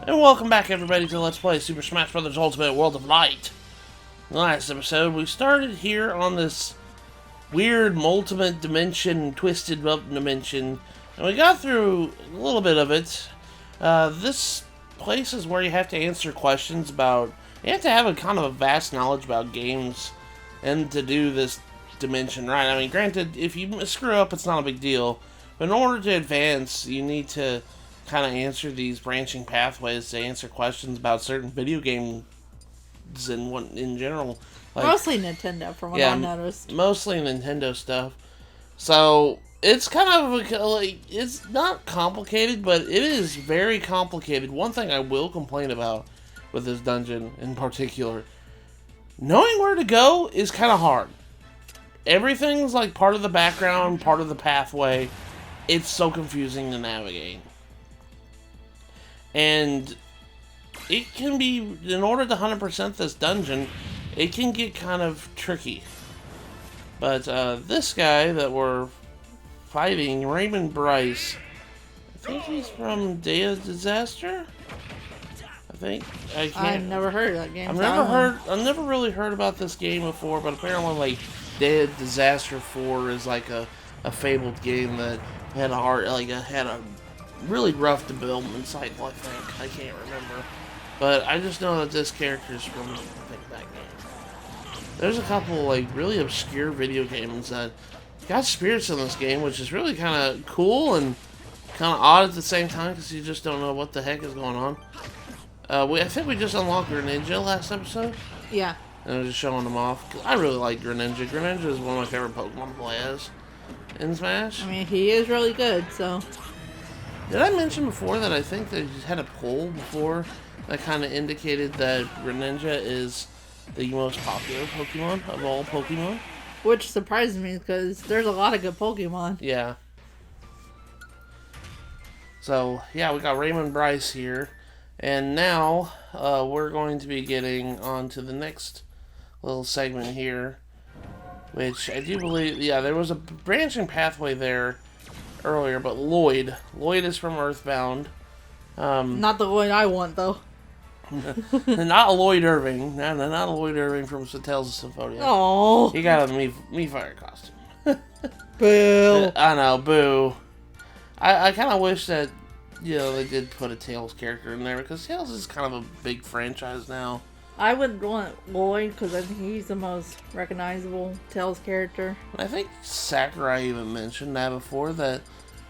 And welcome back, everybody, to Let's Play Super Smash Bros. Ultimate World of Light. In the last episode, we started here on this weird multimate dimension, twisted up dimension, and we got through a little bit of it. This place is where you have to answer questions about... You have to have a kind of a vast knowledge about games and to do this dimension right. I mean, granted, if you screw up, it's not a big deal. But in order to advance, you need to kind of answer these branching pathways to answer questions about certain video games and what in general. Like, mostly Nintendo, from what I noticed. Mostly Nintendo stuff. So it's kind of like, it's not complicated, but it is very complicated. One thing I will complain about with this dungeon in particular, knowing where to go is kind of hard. Everything's like part of the background, part of the pathway. It's so confusing to navigate. And it can be, in order to 100% this dungeon, it can get kind of tricky. But this guy that we're fighting, Raymond Bryce, I think he's from Day of Disaster? I've never heard of that game. I've never really heard about this game before, but apparently like Day of Disaster 4 is like a fabled game that had a really rough development cycle, I think. I can't remember. But I just know that this character is from, I think, that game. There's a couple, like, really obscure video games that got spirits in this game, which is really kind of cool and kind of odd at the same time, because you just don't know what the heck is going on. I think we just unlocked Greninja last episode. Yeah. And I was just showing them off. I really like Greninja. Greninja is one of my favorite Pokemon to play as in Smash. I mean, he is really good, so... Did I mention before that I think they had a poll before that kind of indicated that Greninja is the most popular Pokemon of all Pokemon? Which surprises me because there's a lot of good Pokemon. Yeah. So, yeah, we got Raymond Bryce here. And now we're going to be getting on to the next little segment here. Which I do believe, yeah, there was a branching pathway there earlier, but Lloyd is from Earthbound. Not the Lloyd I want, though. Not Lloyd Irving. No, not Lloyd Irving from Tales of Symphonia. Oh, he got a me fire costume. Boo. I know, boo. I kind of wish that, you know, they did put a Tails character in there, because Tails is kind of a big franchise now. I would want Lloyd because I think he's the most recognizable Tails character. I think Sakurai even mentioned that before, that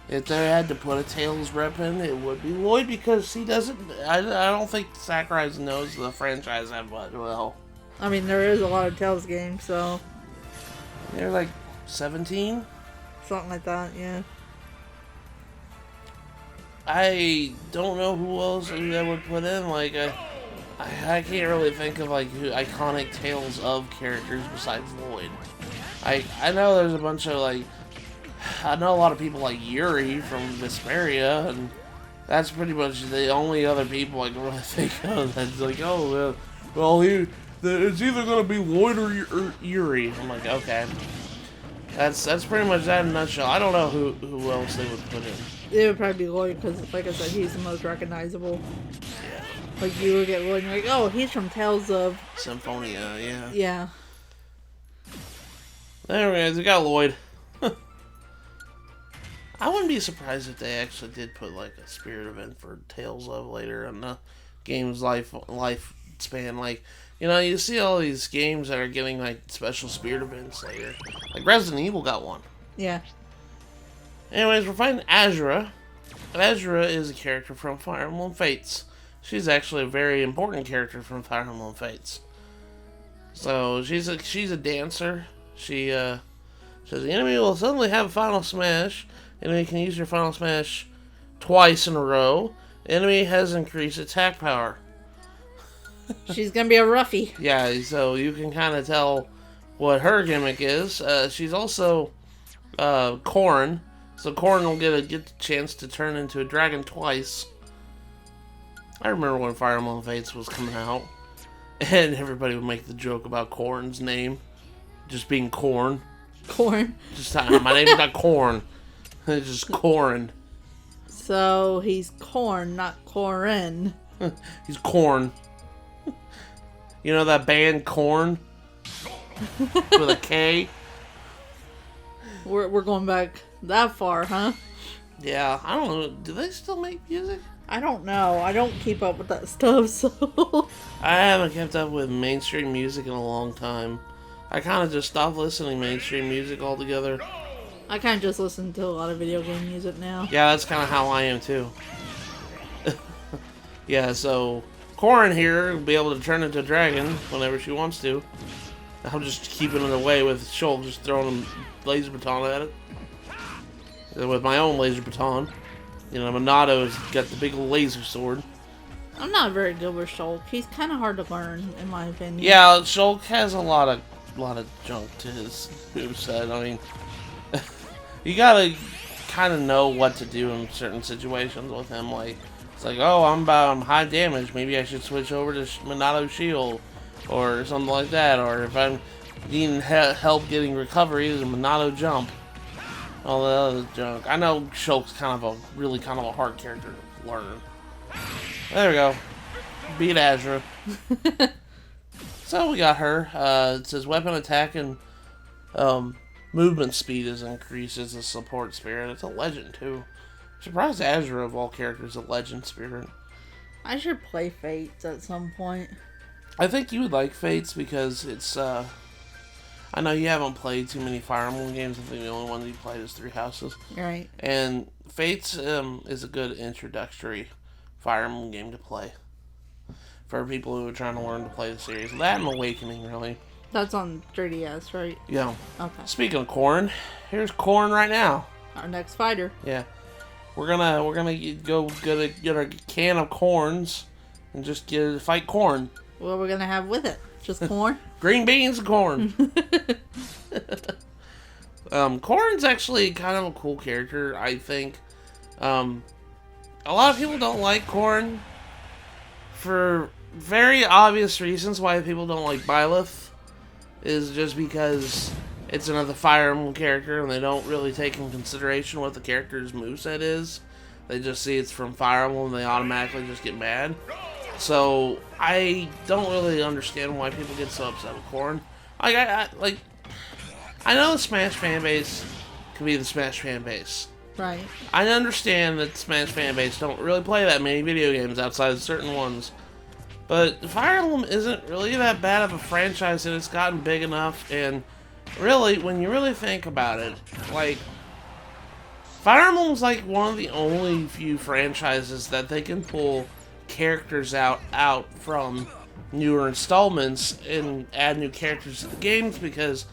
if they had to put a Tails rep in, it would be Lloyd, because he doesn't... I don't think Sakurai knows the franchise that well. I mean, there is a lot of Tails games, so... They're like 17? Something like that, yeah. I don't know who else I would put in, like... I can't really think of like iconic Tales of characters besides Lloyd. I know there's a bunch of like, I know a lot of people like Yuri from Vesperia, and that's pretty much the only other people I can really think of that's like, oh well, it's either gonna be Lloyd or Yuri. I'm like, okay, that's pretty much that in a nutshell. I don't know who else they would put in. It would probably be Lloyd because, like I said, he's the most recognizable. Yeah. Like, you would get Lloyd and you're like, oh, he's from Tales of... Symphonia, yeah. Yeah. Anyways, we got Lloyd. I wouldn't be surprised if they actually did put, like, a spirit event for Tales of later in the game's lifespan. Like, you know, you see all these games that are getting, like, special spirit events later. Like, Resident Evil got one. Yeah. Anyways, we're fighting Azura. Azura is a character from Fire Emblem Fates. She's actually a very important character from Fire Emblem Fates. So, she's a dancer. She says the enemy will suddenly have a final smash. Enemy can use your final smash twice in a row. Enemy has increased attack power. She's gonna be a roughie. Yeah, so you can kind of tell what her gimmick is. She's also Corrin. So Corrin will get the chance to turn into a dragon twice. I remember when Fire Emblem Fates was coming out, and everybody would make the joke about Corrin's name just being Corn. Corn. Just my name's not Corn. It's just Corrin. So he's Corn, not Corrin. He's Corn. You know that band Corn? With a K? We're going back that far, huh? Yeah, I don't know. Do they still make music? I don't know. I don't keep up with that stuff, so... I haven't kept up with mainstream music in a long time. I kind of just stopped listening to mainstream music altogether. I kind of just listen to a lot of video game music now. Yeah, that's kind of how I am too. Yeah, so Corrin here will be able to turn into a dragon whenever she wants to. I'm just keeping it away with Shulk, just throwing a laser baton at it. With my own laser baton. You know, Monato's got the big laser sword. I'm not very good with Shulk. He's kind of hard to learn, in my opinion. Yeah, Shulk has a lot of junk to his moveset. I mean, you gotta kind of know what to do in certain situations with him. Like, it's like, oh, I'm high damage. Maybe I should switch over to Monato's shield, or something like that. Or if I'm needing help getting recovery, there's a Monato jump. All the other junk. I know Shulk's kind of a hard character to learn. There we go. Beat Azura. So we got her. It says weapon attack and movement speed is increased as a support spirit. It's a legend too. I'm surprised Azura of all characters is a legend spirit. I should play Fates at some point. I think you would like Fates because it's I know you haven't played too many Fire Emblem games. I think the only one that you played is Three Houses. Right. And Fates is a good introductory Fire Emblem game to play for people who are trying to learn to play the series. That and Awakening, really. That's on 3DS, right? Yeah. Okay. Speaking of Corrin, here's Corrin right now. Our next fighter. Yeah. We're gonna go get a can of corns and just fight corn. What are we gonna have with it? Just corn? Green beans and corn. Corrin's actually kind of a cool character, I think. A lot of people don't like Corrin for very obvious reasons why people don't like Byleth. Is just because it's another Fire Emblem character and they don't really take in consideration what the character's moveset is. They just see it's from Fire Emblem and they automatically just get mad. So, I don't really understand why people get so upset with Corrin. I know the Smash fanbase can be the Smash fanbase. Right. I understand that Smash fanbase don't really play that many video games outside of certain ones. But Fire Emblem isn't really that bad of a franchise, and it's gotten big enough, and really, when you really think about it, like, Fire Emblem's like one of the only few franchises that they can pull characters out from newer installments and add new characters to the games, because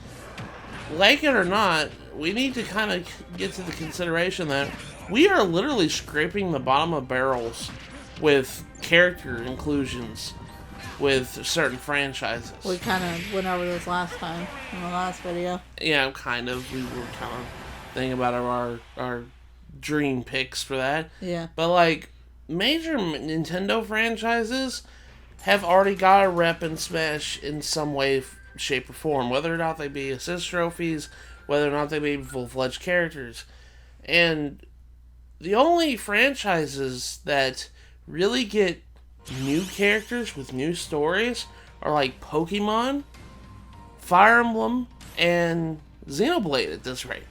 like it or not, we need to kind of get to the consideration that we are literally scraping the bottom of barrels with character inclusions with certain franchises. We kind of went over this last time in the last video. Yeah, kind of. We were kind of thinking about our dream picks for that. Yeah. But like, major Nintendo franchises have already got a rep in Smash in some way, shape, or form. Whether or not they be assist trophies, whether or not they be full-fledged characters. And the only franchises that really get new characters with new stories are like Pokemon, Fire Emblem, and Xenoblade at this rate.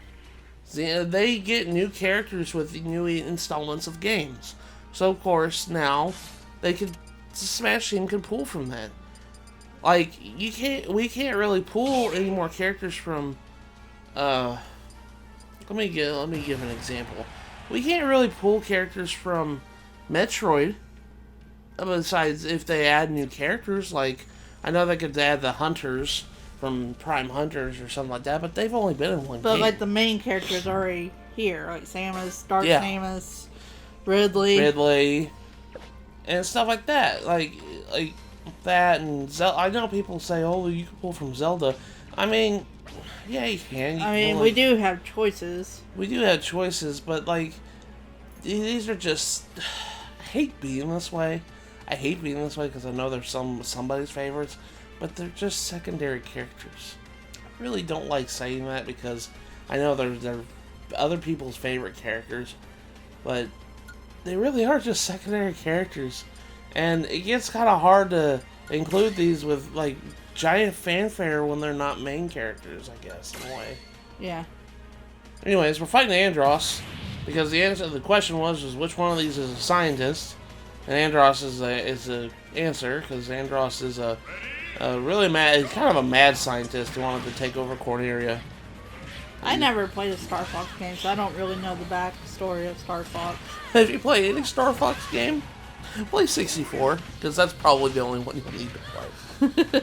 They get new characters with new installments of games. So of course now the Smash team can pull from that. Like we can't really pull any more characters from let me give an example. We can't really pull characters from Metroid, besides if they add new characters. Like, I know they could add the Hunters from Prime Hunters or something like that, but they've only been in one game. But like the main characters already here, like Samus, Dark Yeah. Samus, Ridley, and stuff like that. Like that and Zelda. I know people say, "Oh, you can pull from Zelda." I mean, yeah, you can. We do have choices. We do have choices, but like, these are just. I hate being this way. I hate being this way because I know they're somebody's favorites, but they're just secondary characters. I really don't like saying that because I know they're other people's favorite characters, but they really are just secondary characters. And it gets kind of hard to include these with, like, giant fanfare when they're not main characters, I guess, in a way. Yeah. Anyways, we're fighting Andros, because the question was which one of these is a scientist? And Andros is the answer, because Andros is a really mad, kind of a mad scientist who wanted to take over Corneria. I never played a Star Fox game, so I don't really know the backstory of Star Fox. If you play any Star Fox game, play 64, because that's probably the only one you'll need to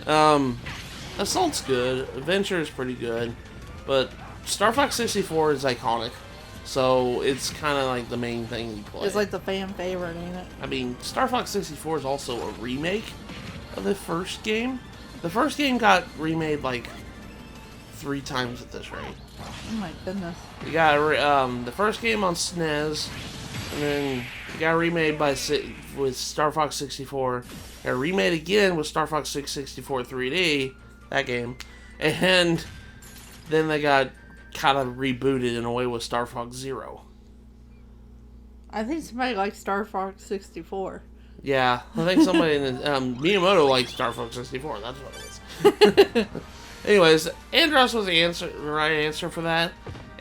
play. Assault's good, Adventure is pretty good, but Star Fox 64 is iconic, so it's kind of like the main thing you play. It's like the fan favorite, ain't it? I mean, Star Fox 64 is also a remake of the first game. The first game got remade like 3 times at this rate. Oh my goodness. You got the first game on SNES, and then it got remade with Star Fox 64. Got remade again with Star Fox 664 3D, that game, and then they got kind of rebooted in a way with Star Fox Zero. I think somebody likes Star Fox 64. Yeah, I think somebody in the, Miyamoto likes Star Fox 64. That's what it is. Anyways, Andros was the right answer for that,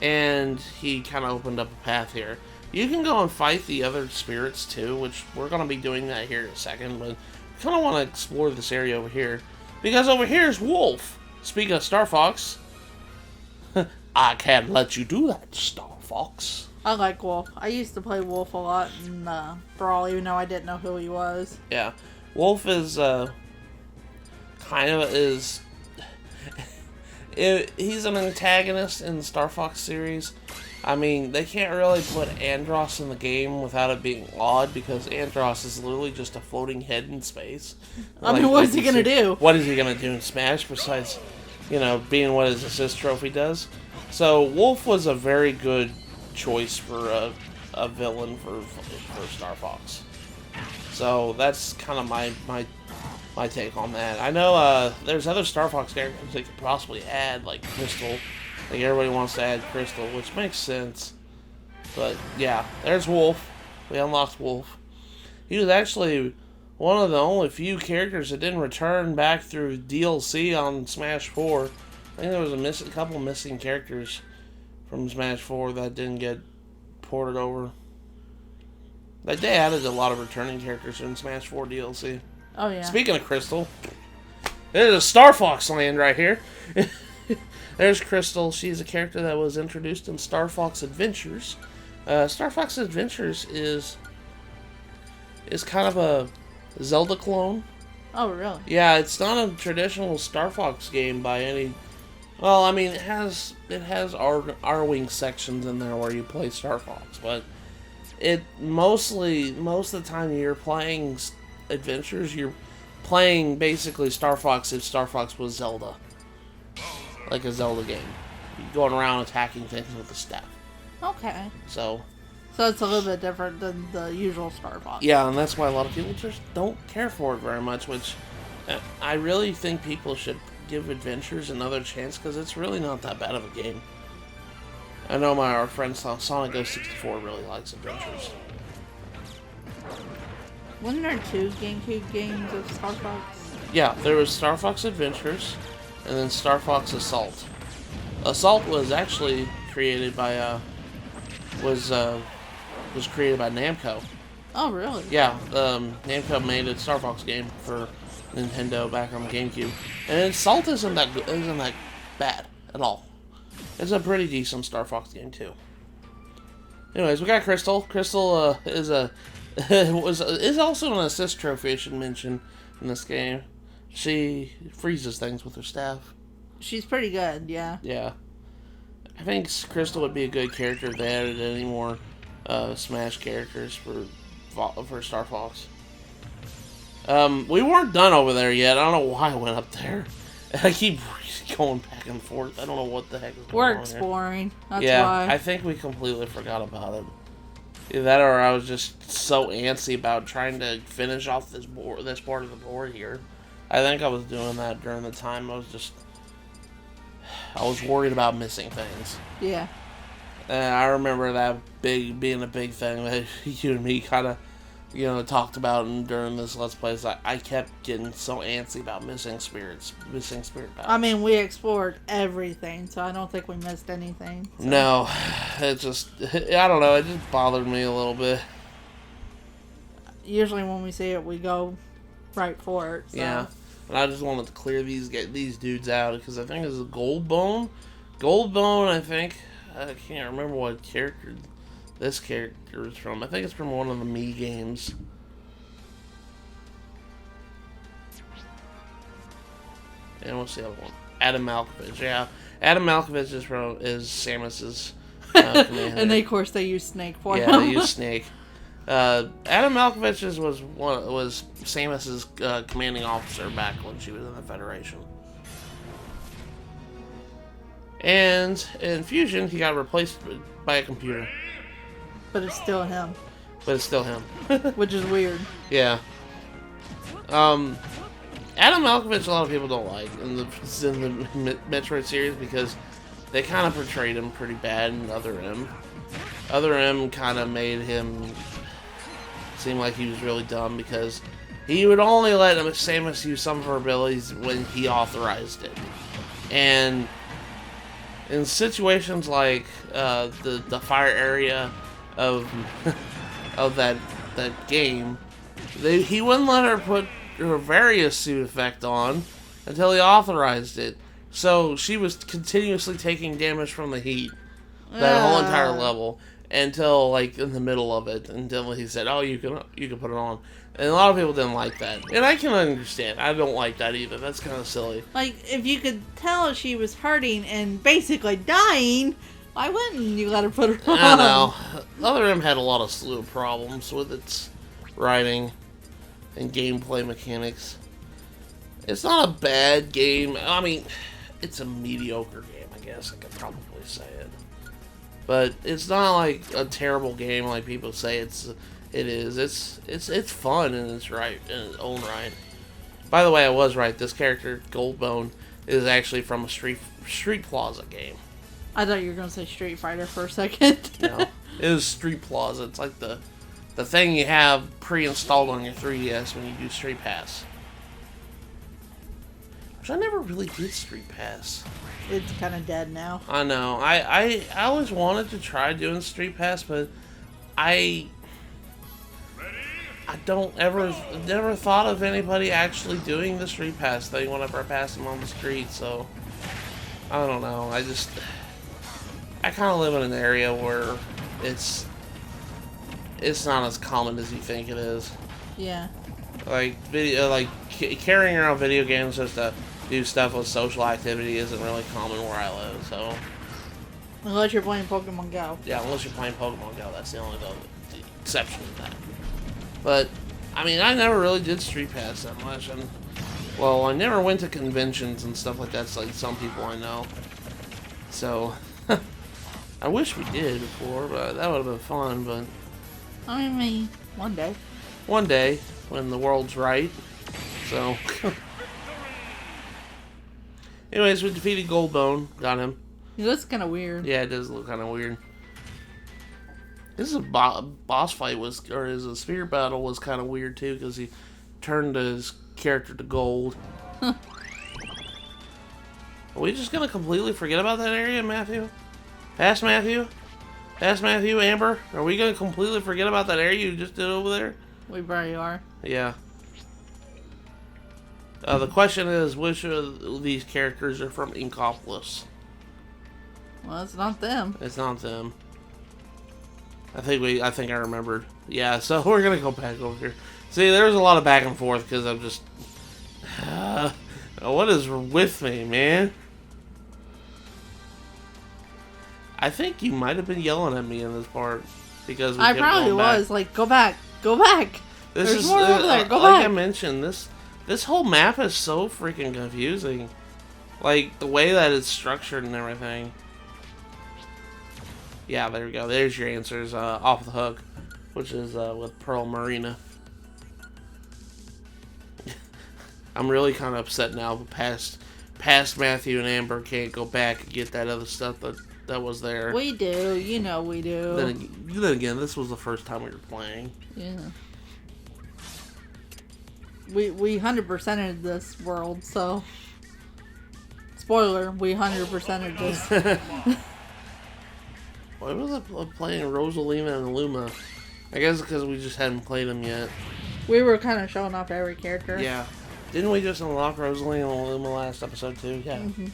and he kind of opened up a path here. You can go and fight the other spirits too, which we're going to be doing that here in a second, but I kind of want to explore this area over here, because over here is Wolf. Speaking of Star Fox, I can't let you do that, Star Fox. I like Wolf. I used to play Wolf a lot in Brawl, even though I didn't know who he was. Yeah, Wolf is he's an antagonist in the Star Fox series. I mean, they can't really put Andros in the game without it being odd, because Andros is literally just a floating head in space. I mean, what is he gonna do? What is he gonna do in Smash besides, being what his assist trophy does? So Wolf was a very good choice for a villain for Star Fox. So that's kind of my take on that. I know there's other Star Fox characters they could possibly add, like Crystal. Like, everybody wants to add Crystal, which makes sense. But yeah, there's Wolf. We unlocked Wolf. He was actually one of the only few characters that didn't return back through DLC on Smash 4. I think there was a couple missing characters from Smash 4 that didn't get ported over. Like, they added a lot of returning characters in Smash 4 DLC. Oh, yeah. Speaking of Crystal, there's a Star Fox land right here. There's Crystal. She's a character that was introduced in Star Fox Adventures. Star Fox Adventures is kind of a Zelda clone. Oh, really? Yeah, it's not a traditional Star Fox game by any... Well, I mean, it has R-Wing sections in there where you play Star Fox, but most of the time you're playing Adventures, you're playing basically Star Fox if Star Fox was Zelda. Like a Zelda game. You're going around attacking things with the staff. Okay. So it's a little bit different than the usual Star Fox. Yeah, and that's why a lot of people just don't care for it very much, which I really think people should give Adventures another chance, because it's really not that bad of a game. I know our friend Sonic 64 really likes Adventures. Wasn't there 2 GameCube games of Star Fox? Yeah, there was Star Fox Adventures, and then Star Fox Assault. Assault was actually created by was created by Namco. Oh, really? Yeah, Namco made a Star Fox game for Nintendo back on the GameCube, and Assault isn't that bad at all. It's a pretty decent Star Fox game too. Anyways, we got Crystal. Crystal is also an assist trophy, I should mention, in this game. She freezes things with her staff. She's pretty good, yeah. Yeah. I think Crystal would be a good character if they added any more Smash characters for Star Fox. We weren't done over there yet. I don't know why I went up there. I keep going back and forth. I don't know what the heck is going on. We're exploring. That's yeah, why. I think we completely forgot about it. Either that, or I was just so antsy about trying to finish off this part of the board here. I think I was doing that during the time I was worried about missing things. Yeah. And I remember that being a big thing that you and me kind of talked about during this Let's Play. I kept getting so antsy about missing spirit battles. I mean, we explored everything, so I don't think we missed anything. So. No, it just, I don't know, it just bothered me a little bit. Usually when we see it, we go right for it. So. Yeah, and I just wanted to clear these dudes out, because I think it's a Goldbone. Goldbone, I think. I can't remember what character this character is from. I think it's from one of the Mii games. And what's the other one? Adam Malkovich. Yeah, Adam Malkovich is Samus's command. And of course they use Snake for him. Yeah, they use Snake. Adam Malkovich was Samus's commanding officer back when she was in the Federation. And in Fusion, he got replaced by a computer. But it's still him. Which is weird. Yeah. Adam Malkovich, a lot of people don't like in the Metroid series because they kind of portrayed him pretty bad in Other M. Other M kind of made him seem like he was really dumb because he would only let Samus use some of her abilities when he authorized it. And in situations like the fire area of that game, he wouldn't let her put her various suit effect on until he authorized it. So she was continuously taking damage from the heat that whole entire level until like in the middle of it, until he said, "Oh, you can put it on." And a lot of people didn't like that, and I can understand. I don't like that either. That's kind of silly. Like, if you could tell she was hurting and basically dying, why wouldn't you let her put it on? I know. Other M had a lot of slew of problems with its writing and gameplay mechanics. It's not a bad game. I mean, it's a mediocre game, I guess I could probably say it. But it's not like a terrible game like people say it is. It's fun in its own right. By the way, I was right. This character, Goldbone, is actually from a Street Plaza game. I thought you were going to say Street Fighter for a second. No, it was Street Plaza. It's like the thing you have pre-installed on your 3DS when you do Street Pass. Which I never really did Street Pass. It's kind of dead now. I know. I always wanted to try doing Street Pass, but I never thought of anybody actually doing the Street Pass thing whenever I pass them on the street, so I don't know. I kind of live in an area where it's not as common as you think it is. Yeah. Carrying around video games just to do stuff with social activity isn't really common where I live, so. Unless you're playing Pokemon Go. Yeah, unless you're playing Pokemon Go, that's the only exception to that. But, I mean, I never really did Street Pass that much, and, well, I never went to conventions and stuff like that, like some people I know. So, I wish we did before, but that would have been fun, but. I mean, one day. One day, when the world's right, so. Anyways, we defeated Goldbone, got him. He looks kind of weird. Yeah, it does look kind of weird. This is a boss fight a spear battle was kind of weird too, because he turned his character to gold. Are we just gonna completely forget about that area, Matthew? Pass Matthew, Amber? Are we gonna completely forget about that area you just did over there? We probably are. Yeah. The question is, which of these characters are from Inkopolis? Well, it's not them. It's not them. I think I remembered. Yeah, so we're gonna go back over here. See, there's a lot of back and forth because I'm just... what is with me, man? I think you might have been yelling at me in this part because we I probably was. Like, go back. There's more over there. Go back. Like I mentioned, this whole map is so freaking confusing. Like, the way that it's structured and everything. Yeah, there we go. There's your answers off the hook, which is with Pearl Marina. I'm really kind of upset now. Past Matthew and Amber can't go back and get that other stuff that was there. We do. You know we do. Then again, this was the first time we were playing. Yeah. we 100%ed this world, so spoiler, we 100%ed this. Why was I playing Rosalina and Luma? I guess because we just hadn't played them yet. We were kind of showing off every character. Yeah. Didn't we just unlock Rosalina and Luma last episode too? Yeah. Mm-hmm.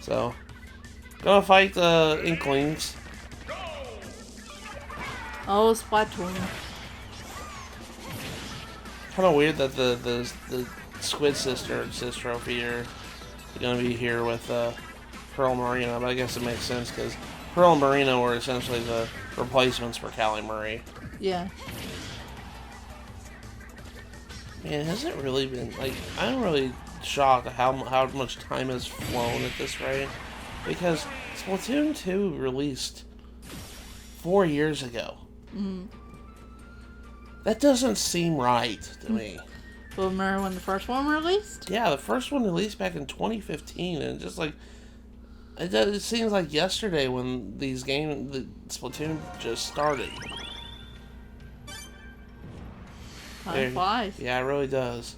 So, gonna fight the Inklings. Oh, Splatoon. Kind of weird that the Squid Sister and Sis Trophy are gonna be here with Pearl and Marina, but I guess it makes sense because Pearl and Marina were essentially the replacements for Callie Murray. Yeah. Man, has it really been, like, I'm really shocked at how much time has flown at this rate. Because Splatoon 2 released 4 years ago. Mm. That doesn't seem right to me. Well, remember when the first one released? Yeah, the first one released back in 2015, and just like, it seems like yesterday when the Splatoon just started. Time flies. Yeah, it really does.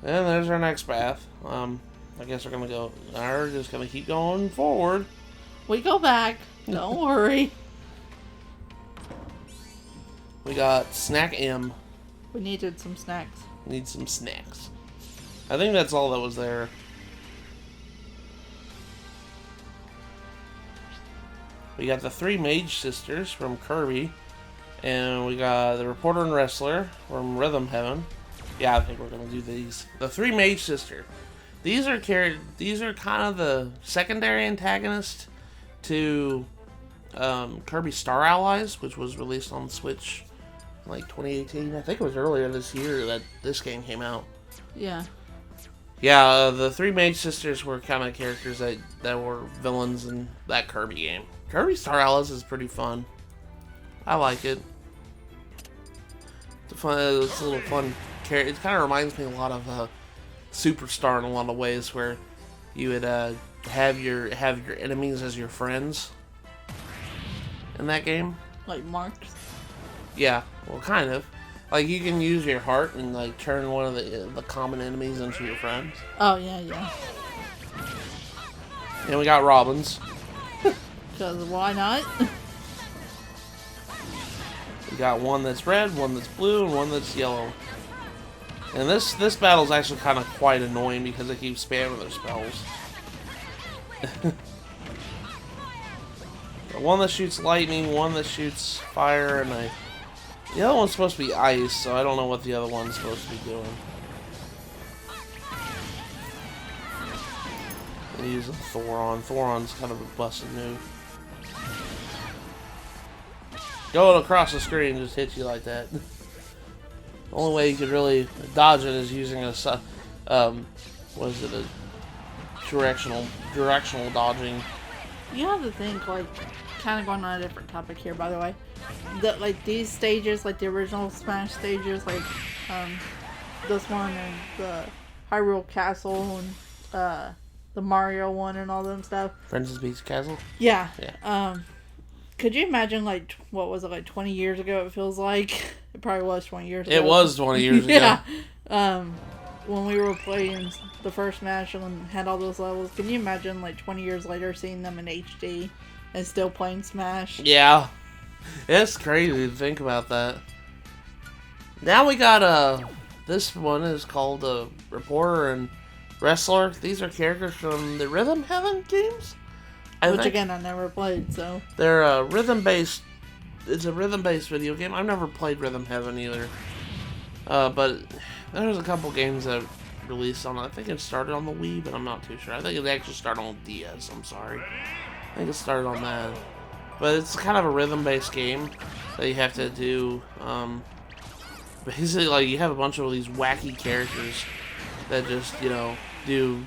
And there's our next path. I guess we're just gonna keep going forward. We go back. Don't worry. We got Snack M. We needed some snacks. Need some snacks. I think that's all that was there. We got the 3 Mage Sisters from Kirby. And we got the Reporter and Wrestler from Rhythm Heaven. Yeah, I think we're gonna do these. The 3 Mage Sister. These are kind of the secondary antagonist to Kirby Star Allies, which was released on the Switch in like 2018. I think it was earlier this year that this game came out. Yeah. Yeah, the 3 Mage Sisters were kind of characters that were villains in that Kirby game. Kirby Star Allies is pretty fun. I like it. It's a little fun character. It kind of reminds me a lot of Superstar in a lot of ways, where you would have your enemies as your friends in that game. Like marks. Yeah, well, kind of. Like, you can use your heart and like turn one of the common enemies into your friends. Oh yeah, yeah. And we got Robins. Because why not? We got one that's red, one that's blue, and one that's yellow. And this battle is actually kind of quite annoying because they keep spamming their spells. One that shoots lightning, one that shoots fire, and the other one's supposed to be ice, so I don't know what the other one's supposed to be doing. They're using Thoron. Thoron's kind of a busted move. Going across the screen just hits you like that. The only way you could really dodge it is using a directional dodging. You have to think, like, kind of going on a different topic here, by the way. That, like, these stages, like the original Smash stages, like this one and the Hyrule Castle and the Mario one and all them stuff. Princess Peach Castle. Yeah. Yeah. Could you imagine, like, what was it, like 20 years ago? It feels like it probably was 20 years ago. It was 20 years ago. Yeah. When we were playing the first Smash and had all those levels, can you imagine, like, 20 years later seeing them in HD and still playing Smash? Yeah. It's crazy to think about that. Now we got, this one is called the Reporter and Wrestler. These are characters from the Rhythm Heaven games? Which, again, I never played, so... They're rhythm-based... It's a rhythm-based video game. I've never played Rhythm Heaven either. But there's a couple games that released on... I think it started on the Wii, but I'm not too sure. I think it actually started on DS, I'm sorry. I think it started on that. But it's kind of a rhythm-based game that you have to do... basically, like, you have a bunch of these wacky characters that just, you know, do...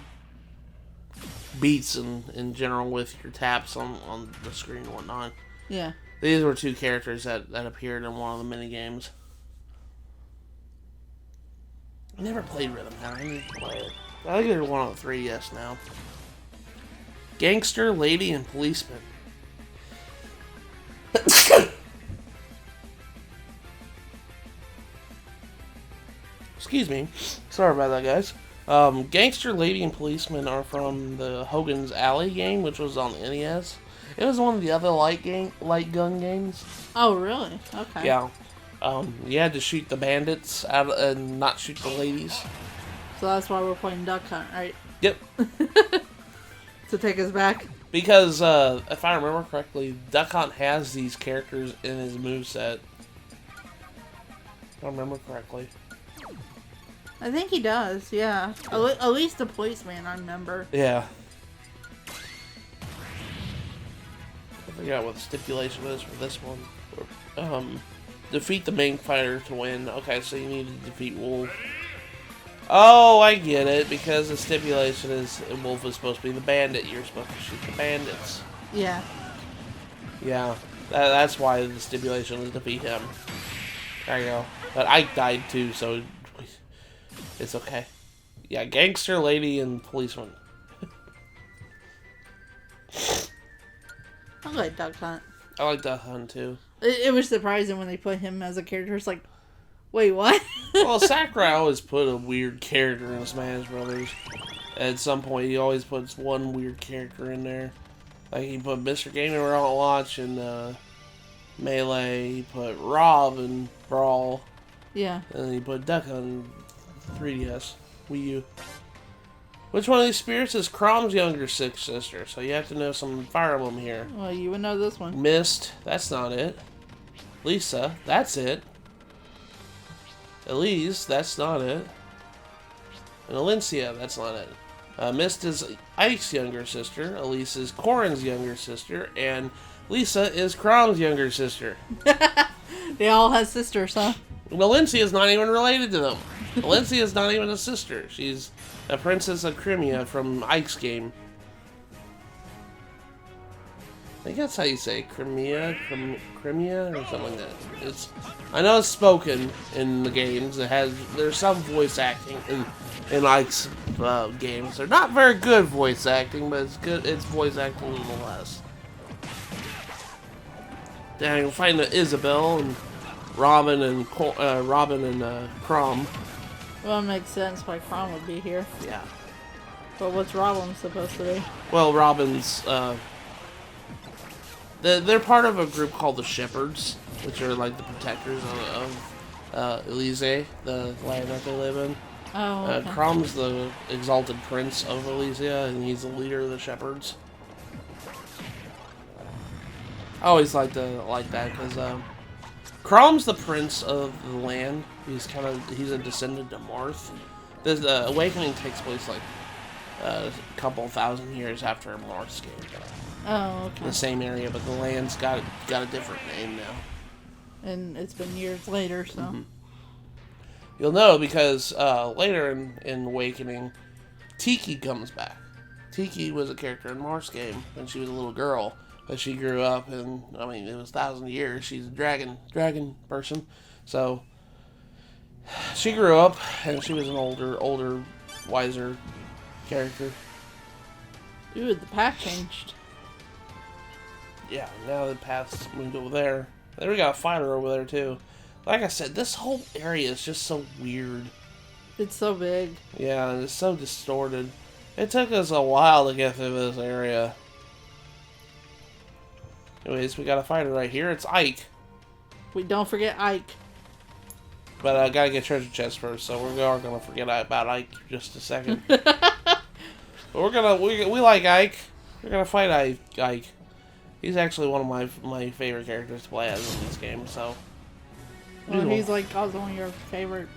beats in general with your taps on the screen and whatnot. Yeah. These were 2 characters that appeared in one of the mini games. I never played Rhythm Heaven. I need to play it. I think there's one on the 3DS now. Gangster, Lady, and Policeman. Excuse me. Sorry about that, guys. Gangster Lady and Policeman are from the Hogan's Alley game, which was on the NES. It was one of the other light gun games. Oh, really? Okay. Yeah. You had to shoot the bandits out and not shoot the ladies. So that's why we're playing Duck Hunt, right? Yep. To take us back? Because, if I remember correctly, Duck Hunt has these characters in his moveset. If I remember correctly. I think he does, yeah. At least the policeman, I remember. Yeah. I forgot what the stipulation is for this one. Defeat the main fighter to win. Okay, so you need to defeat Wolf. Oh, I get it. Because the stipulation is Wolf is supposed to be the bandit. You're supposed to shoot the bandits. Yeah. Yeah. That's why the stipulation is defeat him. There you go. But Ike died too, so it's okay. Yeah, Gangster Lady and Policeman. I like Duck Hunt. I like Duck Hunt too. It was surprising when they put him as a character. It's like, wait, what? Well, Sakurai always put a weird character in Smash Brothers. At some point, he always puts one weird character in there. Like, he put Mr. Game & Watch in Melee. He put Rob in Brawl. Yeah. And then he put Duck on 3DS. Wii U. Which one of these spirits is Crom's younger sister? So you have to know some Fire Emblem here. Well, you would know this one. Mist, that's not it. Lisa, that's it. Elise, that's not it. And Alencia, that's not it. Mist is Ike's younger sister. Elise is Corrin's younger sister. And Lisa is Crom's younger sister. They all have sisters, huh? Alencia is not even related to them. Alencia is not even a sister. She's a princess of Crimea from Ike's game. I think that's how you say Crimea, Crimea, or something like that. I know it's spoken in the games. There's some voice acting in Ike's games. They're not very good voice acting, but it's good. It's voice acting nonetheless. Then you'll find Isabel and Robin and Crom. Well, it makes sense why Crom would be here. Yeah. But what's Robin supposed to be? Well, Robin's they're part of a group called the Shepherds, which are like the protectors of Elysee, the land that they live in. Oh, okay. Crom's the exalted prince of Elysia, and he's the leader of the Shepherds. I always like that because Crom's the prince of the land. He's a descendant of Marth. The awakening takes place like a couple thousand years after Marth's game. Oh, okay. The same area, but the land's got a different name now. And it's been years later, so. Mm-hmm. You'll know because later in Awakening, Tiki comes back. Tiki was a character in Marth's game when she was a little girl. But she grew up, and I mean, it was 1,000 years. She's a dragon person. So she grew up, and she was an older, wiser character. Ooh, the path changed. Yeah, now the path's moved over there. Then we got a fighter over there too. Like I said, this whole area is just so weird. It's so big. Yeah, and it's so distorted. It took us a while to get through this area. Anyways, we got a fighter right here. It's Ike. We don't forget Ike. But I gotta get treasure chest first, so we are gonna forget about Ike for just a second. But we like Ike. We're gonna fight Ike. He's actually one of my favorite characters to play as in this game. So. Well, he's like also one of your favorite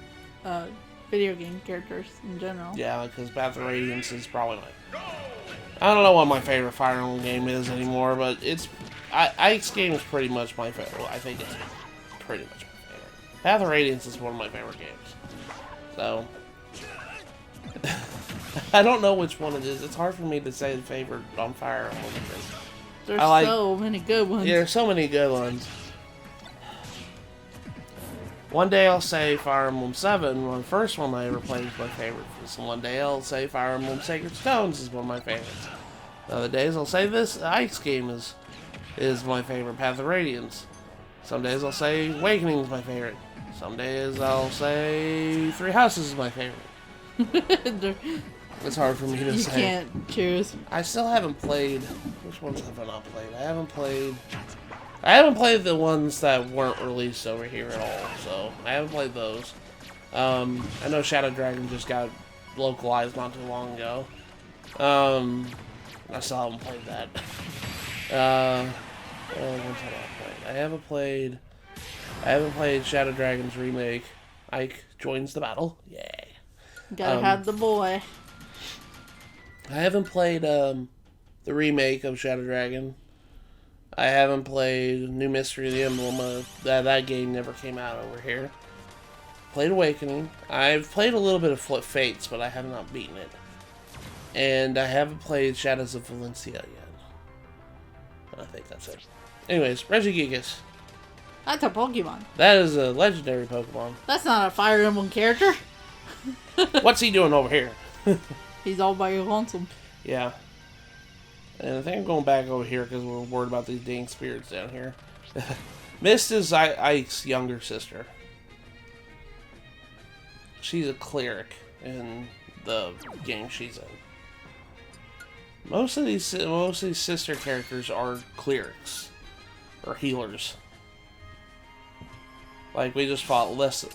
video game characters in general. Yeah, because Path of Radiance is probably I don't know what my favorite Fire Emblem game is anymore, but Ike's game is pretty much my favorite. Well, I think it's pretty much my favorite. Path of Radiance is one of my favorite games. So, I don't know which one it is. It's hard for me to say the favorite on Fire Emblem because there's so many good ones. Yeah, there's so many good ones. One day I'll say Fire Emblem 7, the first one I ever played was my favorite. So one day I'll say Fire Emblem Sacred Stones is one of my favorites. Other days I'll say this Ice game is my favorite, Path of Radiance. Some days I'll say Awakening is my favorite. Some days I'll say Three Houses is my favorite. It's hard for me to say. You can't choose. I still haven't played. Which ones have I not played? I haven't played the ones that weren't released over here at all. So I haven't played those. I know Shadow Dragon just got localized not too long ago. I still haven't played that. What ones have I played? I haven't played Shadow Dragon's remake. Ike joins the battle. Yay. Gotta have the boy. I haven't played the remake of Shadow Dragon. I haven't played New Mystery of the Emblem. That game never came out over here. Played Awakening. I've played a little bit of Fates, but I have not beaten it. And I haven't played Shadows of Valencia yet. I think that's it. Anyways, Reggie Gigas. That's a Pokemon. That is a legendary Pokemon. That's not a Fire Emblem character. What's he doing over here? He's all by lonesome. Yeah. And I think I'm going back over here because we're worried about these dang spirits down here. Mist is Ike's younger sister. She's a cleric in the game she's in. Most of these sister characters are clerics or healers. Like we just fought Lisa.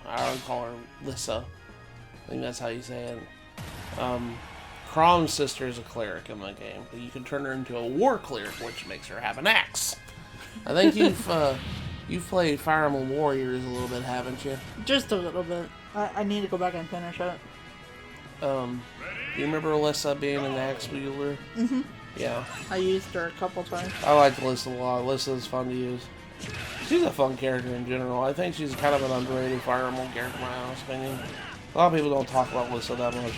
I would call her Lisa. I think that's how you say it. Crom's sister is a cleric in the game, but you can turn her into a war cleric, which makes her have an axe. I think you've played Fire Emblem Warriors a little bit, haven't you? Just a little bit. I need to go back and finish it. Do you remember Alyssa being an axe wielder? Mm-hmm. Yeah. I used her a couple times. I like Alyssa a lot. Alyssa is fun to use. She's a fun character in general. I think she's kind of an underrated Fire Emblem character in my honest opinion. A lot of people don't talk about Alyssa that much.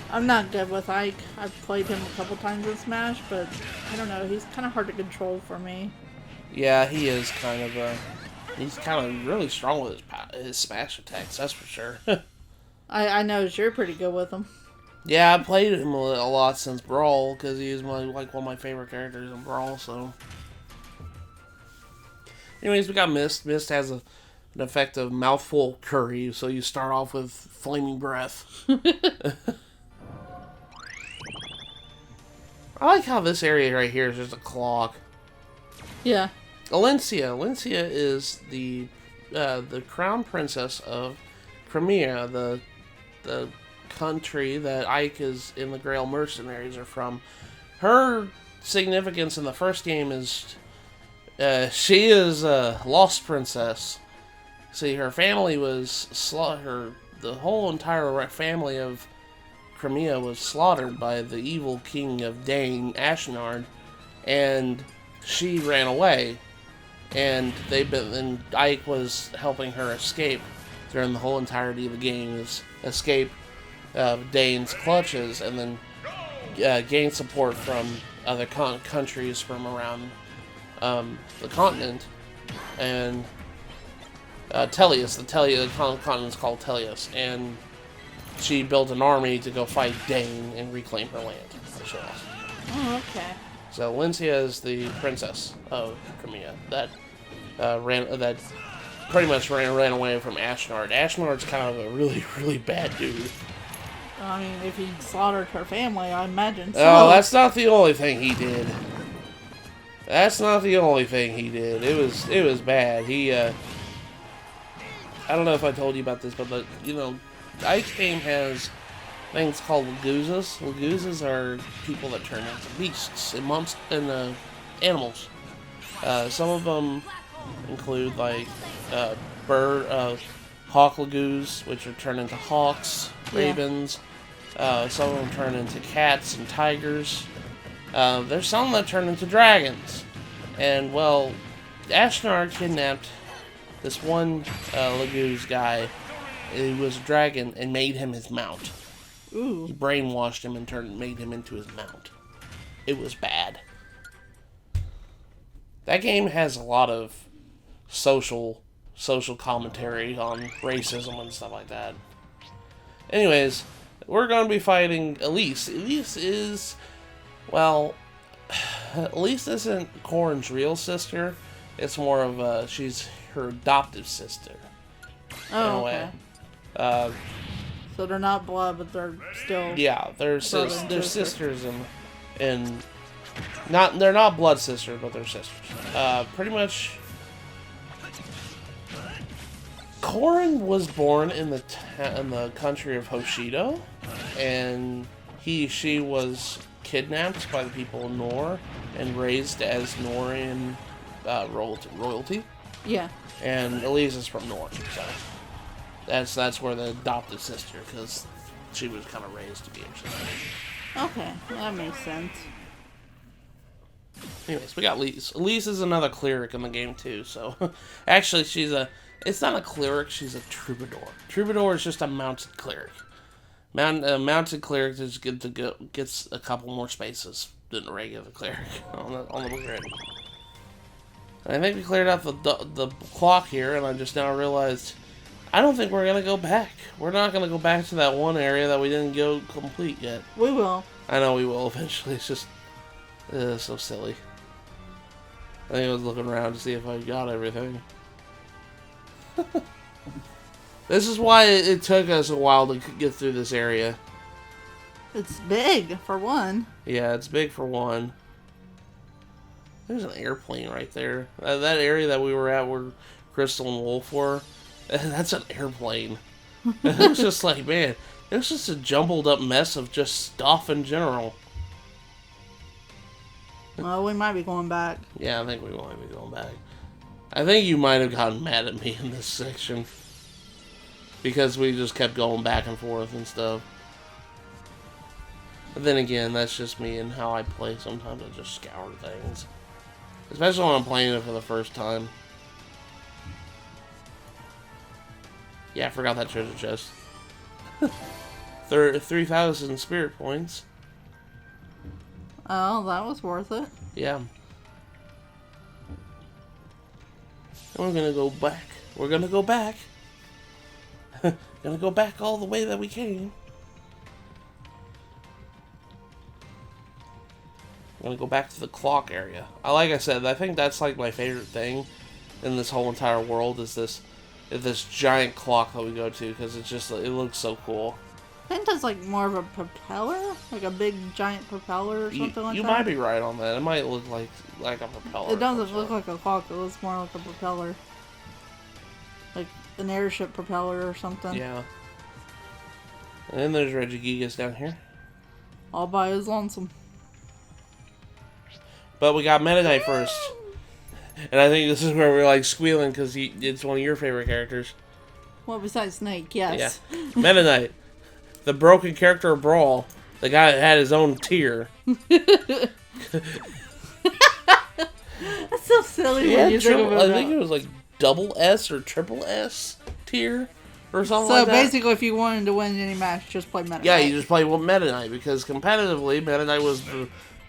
I'm not good with Ike. I've played him a couple times in Smash, but I don't know. He's kind of hard to control for me. Yeah, he is kind of he's kind of really strong with his smash attacks, that's for sure. I know you're pretty good with him. Yeah, I played him a lot since Brawl, because he was one of my favorite characters in Brawl, so... Anyways, we got Mist. Mist has an effective mouthful curry, so you start off with flaming breath. I like how this area right here is just a clock. Yeah. Alencia. Alencia is the crown princess of Crimea, the country that Ike is in the Grail Mercenaries are from. Her significance in the first game is she is a lost princess. See, her family was slaughtered. The whole entire family of Crimea was slaughtered by the evil king of Dane, Ashnard, and she ran away. And and Ike was helping her escape during the whole entirety of the game, escape Dane's clutches, and then gain support from other countries from around the continent. And Tellius, the continent's called Tellius, and she built an army to go fight Dane and reclaim her land. Oh, okay. So Alencia is the princess of Crimea that pretty much ran away from Ashnard. Ashnard's kind of a really, really bad dude. I mean, if he slaughtered her family, I imagine so. Oh, that's not the only thing he did. That's not the only thing he did. It was bad. He I don't know if I told you about this, but Ike's game has things called Laguzas. Laguzas are people that turn into beasts and animals. Some of them include like hawk Laguz, which are turned into hawks, ravens. Some of them turn into cats and tigers. There's some that turn into dragons. And well, Ashnard kidnapped this one Laguz guy. He was a dragon and made him his mount. Ooh. He brainwashed him and made him into his mount. It was bad. That game has a lot of social commentary on racism and stuff like that. Anyways, we're going to be fighting Elise. Elise is, well, Elise isn't Corrin's real sister. It's more of her adoptive sister. Oh, in a okay. way. So they're not blood, but they're still. Yeah, they're brother and they're sister. sisters and they're not blood sisters, but they're sisters. Pretty much. Korin was born in the country of Hoshido, and she was kidnapped by the people of Nor and raised as Norian royalty. Yeah. And Elise is from Nor, so that's where the adopted sister, because she was kind of raised to be her sister. Okay, that makes sense. Anyways, we got Elise. Elise is another cleric in the game too. So actually, it's not a cleric, she's a troubadour. Troubadour is just a mounted cleric. Mounted cleric gets a couple more spaces than a regular cleric on the grid. And I think we cleared out the clock here, and I just now realized I don't think we're gonna go back. We're not gonna go back to that one area that we didn't go complete yet. We will. I know we will eventually. It's just so silly. I think I was looking around to see if I got everything. This is why it took us a while to get through this area. It's big, for one. Yeah, it's big for one. There's an airplane right there. That area that we were at where Crystal and Wolf were, that's an airplane. It was just like, man, it was just a jumbled up mess of just stuff in general. Well, we might be going back. Yeah, I think we might be going back. I think you might have gotten mad at me in this section. Because we just kept going back and forth and stuff. But then again, that's just me and how I play. Sometimes I just scour things. Especially when I'm playing it for the first time. Yeah, I forgot that treasure chest. 3,000 spirit points. Oh, that was worth it. Yeah. And we're gonna go back. We're gonna go back. Gonna go back all the way that we came. I'm gonna go back to the clock area. Like I said, I think that's like my favorite thing in this whole entire world is this giant clock that we go to, because it looks so cool. I think that's like more of a propeller, like a big giant propeller or something like that. You might be right on that. It might look like a propeller. It doesn't look like a clock. It looks more like a propeller, like an airship propeller or something. Yeah. And then there's Reggie Gigas down here. All by his lonesome. But we got Meta Knight first. And I think this is where we're like squealing because it's one of your favorite characters. Well, besides Snake, yes. Yeah. Meta Knight. The broken character of Brawl. The guy that had his own tier. That's so silly when you think about I think it was like double S or triple S tier or something like that. So basically, if you wanted to win any match, just play Meta Knight. Yeah, you just play with Meta Knight because competitively, Meta Knight was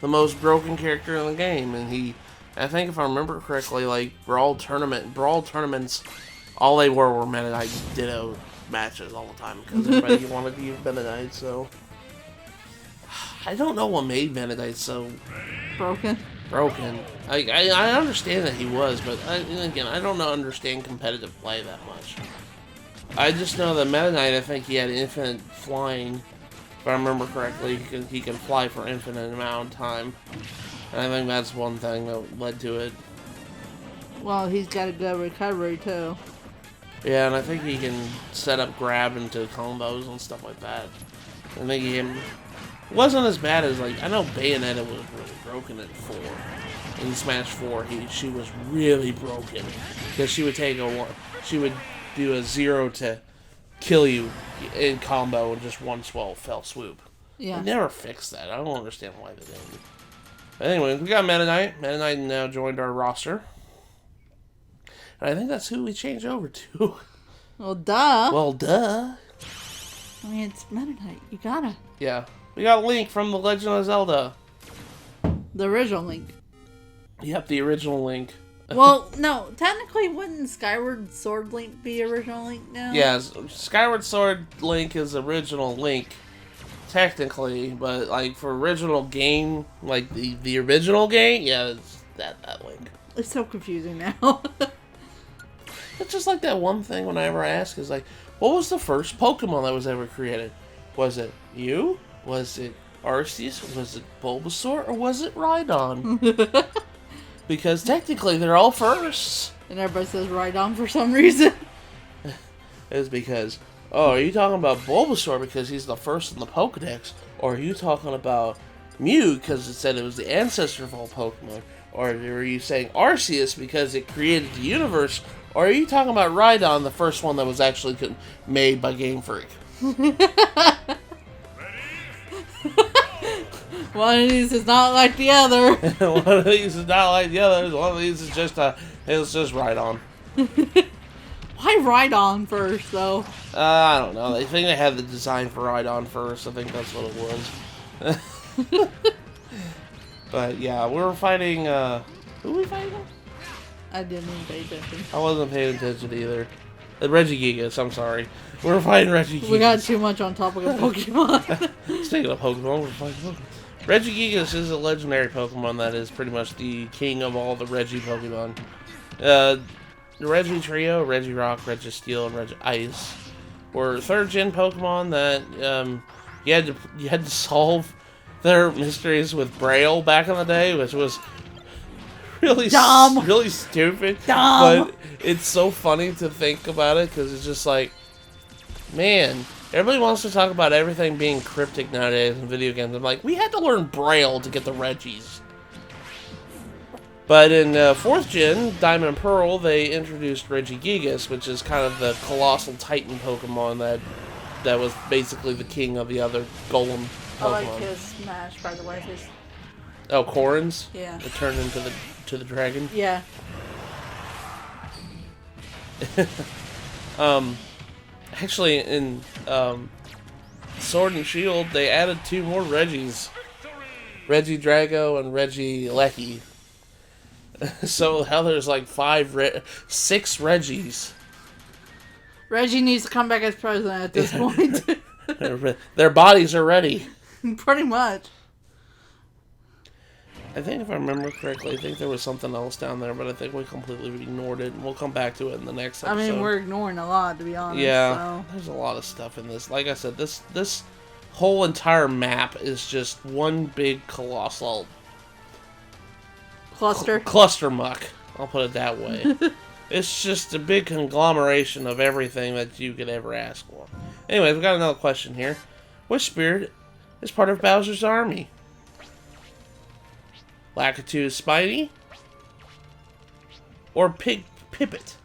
the most broken character in the game, and I think if I remember correctly, like Brawl tournaments, all they were Meta Knight Ditto matches all the time because everybody wanted to use Meta Knight. So I don't know what made Meta Knight so broken. I understand that he was, but again, I don't understand competitive play that much. I just know that Meta Knight, I think he had infinite flying. If I remember correctly, he can fly for infinite amount of time. And I think that's one thing that led to it. Well, he's got a good recovery, too. Yeah, and I think he can set up grab into combos and stuff like that. I think he wasn't as bad as, like, I know Bayonetta was really broken at 4. In Smash 4, she was really broken. Because she would she would do a 0 to kill you in combo in just one fell swoop. Yeah. They never fixed that. I don't understand why they didn't. But anyway, we got Meta Knight. Meta Knight now joined our roster. And I think that's who we changed over to. Well, duh. Well, duh. I mean, it's Meta Knight. You gotta. Yeah. We got Link from The Legend of Zelda. The original Link. Yep, the original Link. Well, no. Technically, wouldn't Skyward Sword Link be original Link now? Yeah, Skyward Sword Link is original Link. Technically, but like for original game, like the original game, yeah, it's that Link. It's so confusing now. It's just like that one thing whenever I ask is like, what was the first Pokemon that was ever created? Was it you? Was it Arceus? Was it Bulbasaur? Or was it Rhydon? Because technically they're all firsts. And everybody says Rhydon for some reason. It's because, oh, are you talking about Bulbasaur because he's the first in the Pokedex? Or are you talking about Mew because it said it was the ancestor of all Pokemon? Or are you saying Arceus because it created the universe? Or are you talking about Rhydon, the first one that was actually made by Game Freak? One of these is not like the other. One of these is not like the others. One of these is just Rhydon. Why Rhydon first, though? I don't know. I think they had the design for Rhydon first. I think that's what it was. But yeah, we were fighting. Who were we fighting? I didn't even pay attention. I wasn't paying attention either. Reggie Gigas, I'm sorry. We were fighting Reggie Gigas. We got too much on topic of Pokemon. Speaking of Pokemon, we're fighting Pokemon. Reggie Gigas is a legendary Pokemon that is pretty much the king of all the Reggie Pokemon. The Reggie Trio, Reggie Rock, Reggie Steel, and Reggie Ice were third-gen Pokemon that you had to solve their mysteries with Braille back in the day, which was really dumb, really stupid. Dumb. But it's so funny to think about it because it's just like, man, everybody wants to talk about everything being cryptic nowadays in video games. I'm like, we had to learn Braille to get the Reggies. But in 4th gen, Diamond and Pearl, they introduced Reggie Gigas, which is kind of the colossal titan Pokemon that was basically the king of the other Golem Pokemon. I like his smash, by the way. Oh, Corrin's? Yeah. It turned into the dragon? Yeah. Actually, in Sword and Shield, they added 2 more Reggies. Reggie Drago and Reggie Lecky. So now there's like 6 Reggies. Reggie needs to come back as president at this point. Their bodies are ready. Pretty much. I think if I remember correctly, I think there was something else down there, but I think we completely ignored it, and we'll come back to it in the next episode. I mean, we're ignoring a lot, to be honest. Yeah, so. There's a lot of stuff in this. Like I said, this whole entire map is just one big colossal cluster muck. I'll put it that way. It's just a big conglomeration of everything that you could ever ask for. Anyways, we got another question here. Which spirit is part of Bowser's army? Lakitu Spidey? Or Pippet?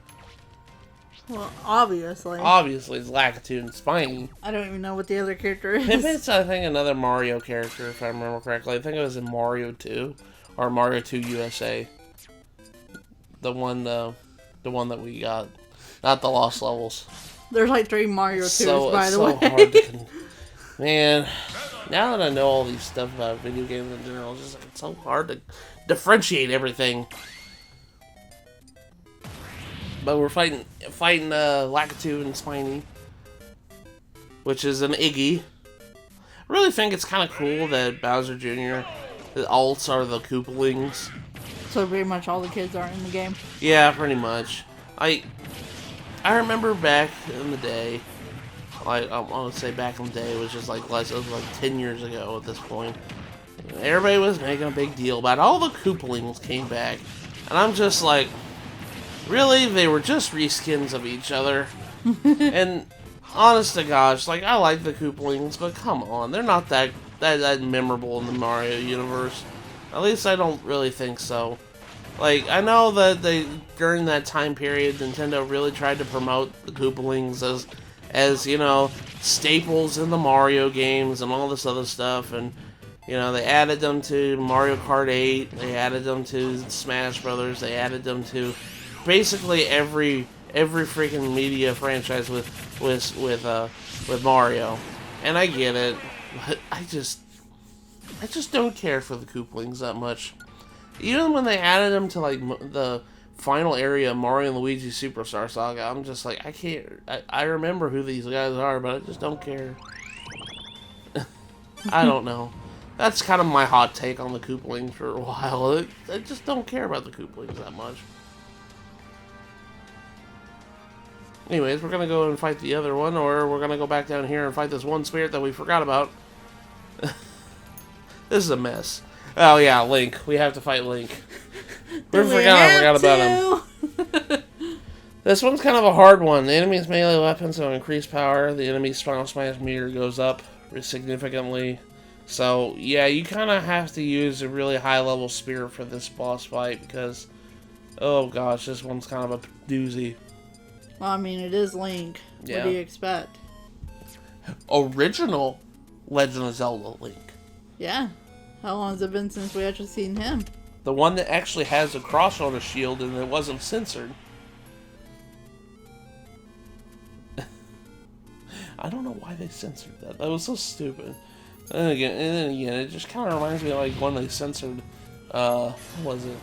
Well, obviously. Obviously, it's Lakitu and Spiny. I don't even know what the other character is. Pippet's, I think, another Mario character, if I remember correctly. I think it was in Mario 2. Or Mario 2 USA. The one that we got. Not the Lost Levels. There's like 3 Mario 2s, by the way. Hard to man, now that I know all these stuff about video games in general, it's just like, it's so hard to differentiate everything. But we're fighting Lakitu and Spiny, which is an Iggy. I really think it's kind of cool that Bowser Jr. The alts are the Koopalings. So pretty much all the kids are in the game. Yeah, pretty much. I remember back in the day. I want to say back in the day, it was just like, it was like 10 years ago at this point. Everybody was making a big deal about it. All the Koopalings came back. And I'm just like, really? They were just reskins of each other? And honest to gosh, like, I like the Koopalings, but come on. They're not that memorable in the Mario universe. At least I don't really think so. Like, I know that during that time period, Nintendo really tried to promote the Koopalings as, you know, staples in the Mario games and all this other stuff, and, you know, they added them to Mario Kart 8, they added them to Smash Brothers, they added them to basically every freaking media franchise with Mario. And I get it, but I just don't care for the Koopalings that much. Even when they added them to, like, the final area of Mario and Luigi Superstar Saga, I'm just like, I can't. I remember who these guys are, but I just don't care. I don't know. That's kind of my hot take on the Koopalings for a while. I just don't care about the Koopalings that much. Anyways, we're gonna go and fight the other one, or we're gonna go back down here and fight this one spirit that we forgot about. This is a mess. Oh yeah, Link. We have to fight Link. We forgot about him. This one's kind of a hard one. The enemy's melee weapons will increase power. The enemy's Final Smash meter goes up significantly. So, yeah, you kind of have to use a really high-level spirit for this boss fight because, oh gosh, this one's kind of a doozy. Well, I mean, it is Link. Yeah. What do you expect? Original Legend of Zelda Link. Yeah. How long has it been since we actually seen him? The one that actually has a cross on his shield and it wasn't censored. I don't know why they censored that. That was so stupid. And then again, it just kind of reminds me of like when they censored, what was it?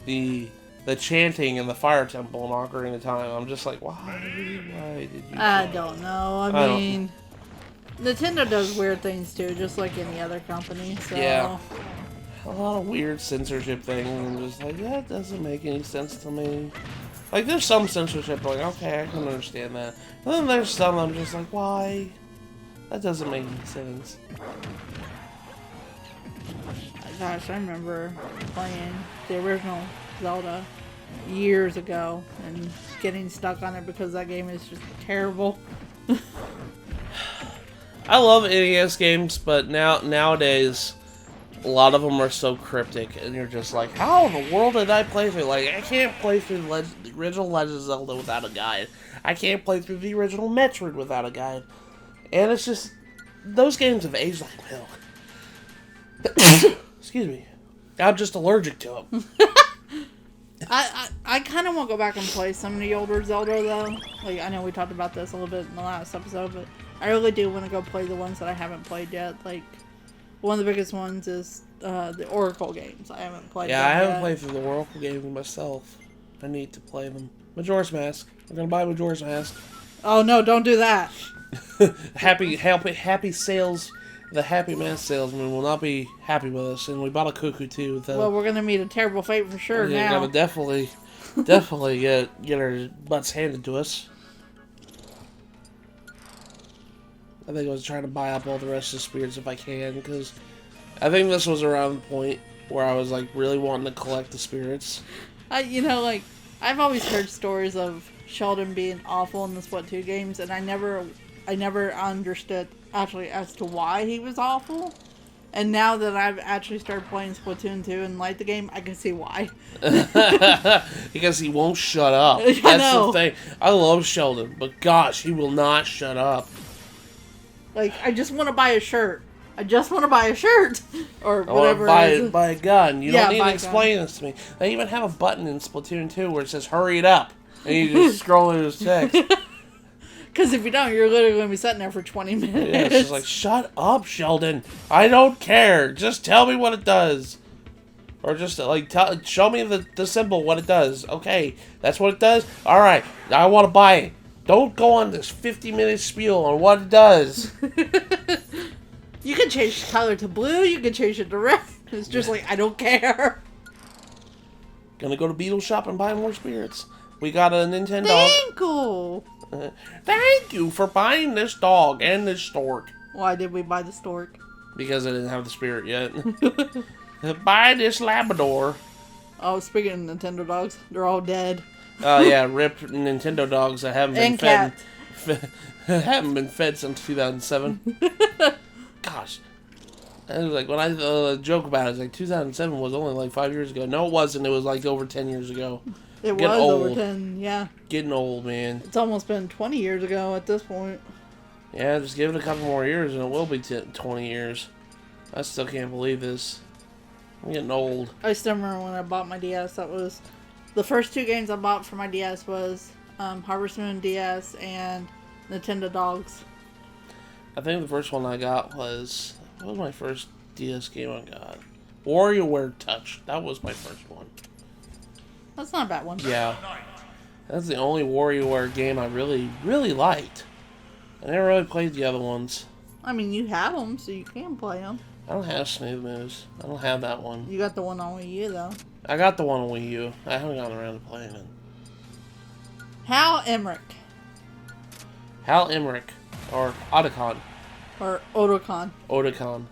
The chanting in the Fire Temple in Ocarina of Time. I'm just like, why did you? I don't know. I mean, Nintendo does weird things too, just like any other company. So. Yeah. A lot of weird censorship things, and just like, that doesn't make any sense to me. Like, there's some censorship, like, okay, I can understand that. And then there's some I'm just like, why? That doesn't make any sense. Gosh, I remember playing the original Zelda years ago and getting stuck on it because that game is just terrible. I love NES games, but nowadays, a lot of them are so cryptic, and you're just like, how in the world did I play through? Like, I can't play through the original Legend of Zelda without a guide. I can't play through the original Metroid without a guide. And it's just, those games have aged like milk. Excuse me. I'm just allergic to them. I kind of want to go back and play some of the older Zelda, though. Like, I know we talked about this a little bit in the last episode, but I really do want to go play the ones that I haven't played yet. Like, one of the biggest ones is the Oracle games. I haven't played them I haven't yet. played through the Oracle games myself. I need to play them. Majora's Mask. I'm going to buy Majora's Mask. Oh, no, don't do that. happy sales. The Happy Mask salesman will not be happy with us, and we bought a Cuckoo too. Well, we're gonna meet a terrible fate for sure now. We're gonna definitely get our butts handed to us. I think I was trying to buy up all the rest of the spirits if I can, because I think this was around the point where I was like really wanting to collect the spirits. Like I've always heard stories of Sheldon being awful in the Splatoon games, and I never understood actually as to why he was awful. And now that I've actually started playing Splatoon 2 and liked the game, I can see why. Because he won't shut up. That's the thing. I love Sheldon, but gosh, he will not shut up. Like, I just want to buy a shirt. I just want to buy a shirt. Or whatever. Buy a gun. You don't need to explain this to me. They even have a button in Splatoon 2 where it says, hurry it up. And you just scroll through his text. Because if you don't, you're literally going to be sitting there for 20 minutes. Yeah, it's just like, shut up, Sheldon. I don't care. Just tell me what it does. Or just, like, show me the symbol, what it does. Okay, that's what it does? Alright, I want to buy it. Don't go on this 50-minute spiel on what it does. You can change the color to blue. You can change it to red. It's just like, I don't care. Gonna go to Beetle Shop and buy more spirits. We got a Nintendo. Thank you. Thank you for buying this dog and this stork. Why did we buy the stork? Because I didn't have the spirit yet. Buy this Labrador. Oh, speaking of Nintendo dogs, they're all dead. Oh yeah, rip Nintendo dogs that haven't been fed. Haven't been fed since 2007. Gosh. I was like, when I joke about it, it's like 2007 was only like 5 years ago. No, it wasn't. It was like over 10 years ago. It was over 10, yeah. Getting old, man. It's almost been 20 years ago at this point. Yeah, just give it a couple more years and it will be 20 years. I still can't believe this. I'm getting old. I still remember when I bought my DS, that was... The first two games I bought for my DS was Harvest Moon DS and Nintendo Dogs. I think the first one I got was... What was my first DS game I got? WarioWare Touch. That was my first one. That's not a bad one. Yeah. That's the only WarioWare game I really, really liked. I never really played the other ones. I mean, you have them, so you can play them. I don't have Smooth Moves. I don't have that one. You got the one on Wii U, though. I got the one on Wii U. I haven't gotten around to playing it. Hal Emmerich. Hal Emmerich. Or Otacon. Or Otacon. Otacon.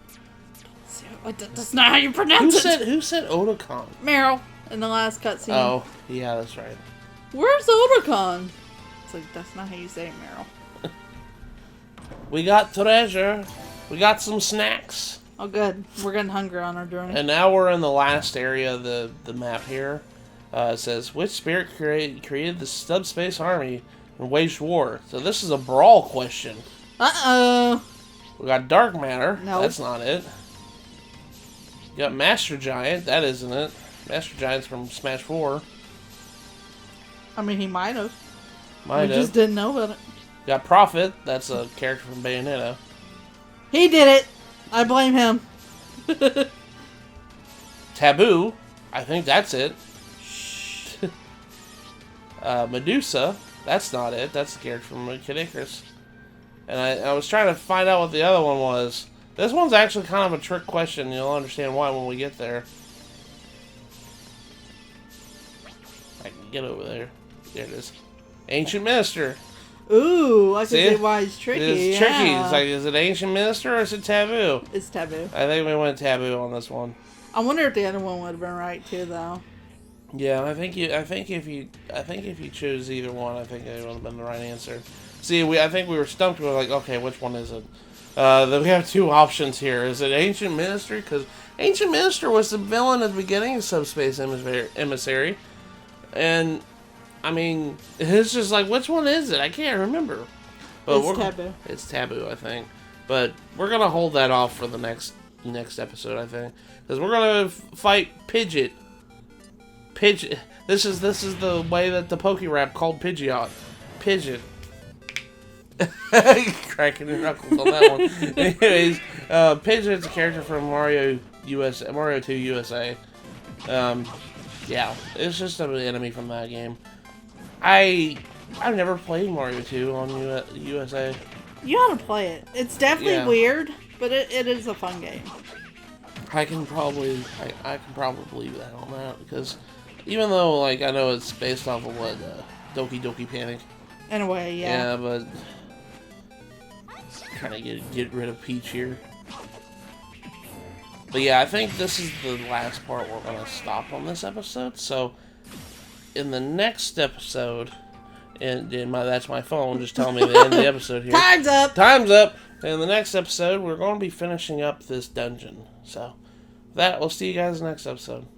That's not how you pronounce it. Who said Otacon? Meryl in the last cutscene. Oh, yeah, that's right. Where's Otacon? It's like, that's not how you say it, Meryl. We got treasure. We got some snacks. Oh, good. We're getting hungry on our journey. And now we're in the last area of the map here. It says, which spirit created the subspace army and waged war? So this is a brawl question. Uh-oh. We got Dark Matter. No. That's not it. You got Master Giant. That isn't it. Master Giant's from Smash 4. I mean, he might have. Might We have. just didn't know about it. You got Prophet. That's a character from Bayonetta. He did it. I blame him. Taboo. I think that's it. Medusa. That's not it. That's the character from Kid Icarus. And I was trying to find out what the other one was. This one's actually kind of a trick question. You'll understand why when we get there. I can get over there. There it is. Ancient Minister. Ooh, I can See? see why it's tricky. It's tricky. It's like, is it Ancient Minister or is it Taboo? It's Taboo. I think we went Taboo on this one. I wonder if the other one would have been right too, though. Yeah, I think if you chose either one, I think it would have been the right answer. See, I think we were stumped. We were like, okay, which one is it? Then we have two options here. Is it Ancient Minister? Because Ancient Minister was the villain at the beginning of Subspace Emissary. And, I mean, it's just like, which one is it? I can't remember. But It's Taboo. It's Taboo, I think. But we're going to hold that off for the next episode, I think. Because we're going to fight Pidgeot. Pidgeot. This is the way that the Pokerap called Pidgeot. Pidgeot. Cracking your knuckles on that one. Anyways, Pidgeot's a character from Mario 2 USA. Yeah, it's just an enemy from that game. I've never played Mario 2 on USA. You ought to play it. It's definitely weird, but it is a fun game. I can probably believe that on that, because even though, like, I know it's based off of what Doki Doki Panic. In a way, yeah. Yeah, but kind of get rid of Peach here. But yeah, I think this is the last part we're gonna stop on this episode. So in the next episode, and that's my phone just telling me the end of the episode here. Time's up. Time's up. In the next episode, we're going to be finishing up this dungeon. So that we'll see you guys next episode.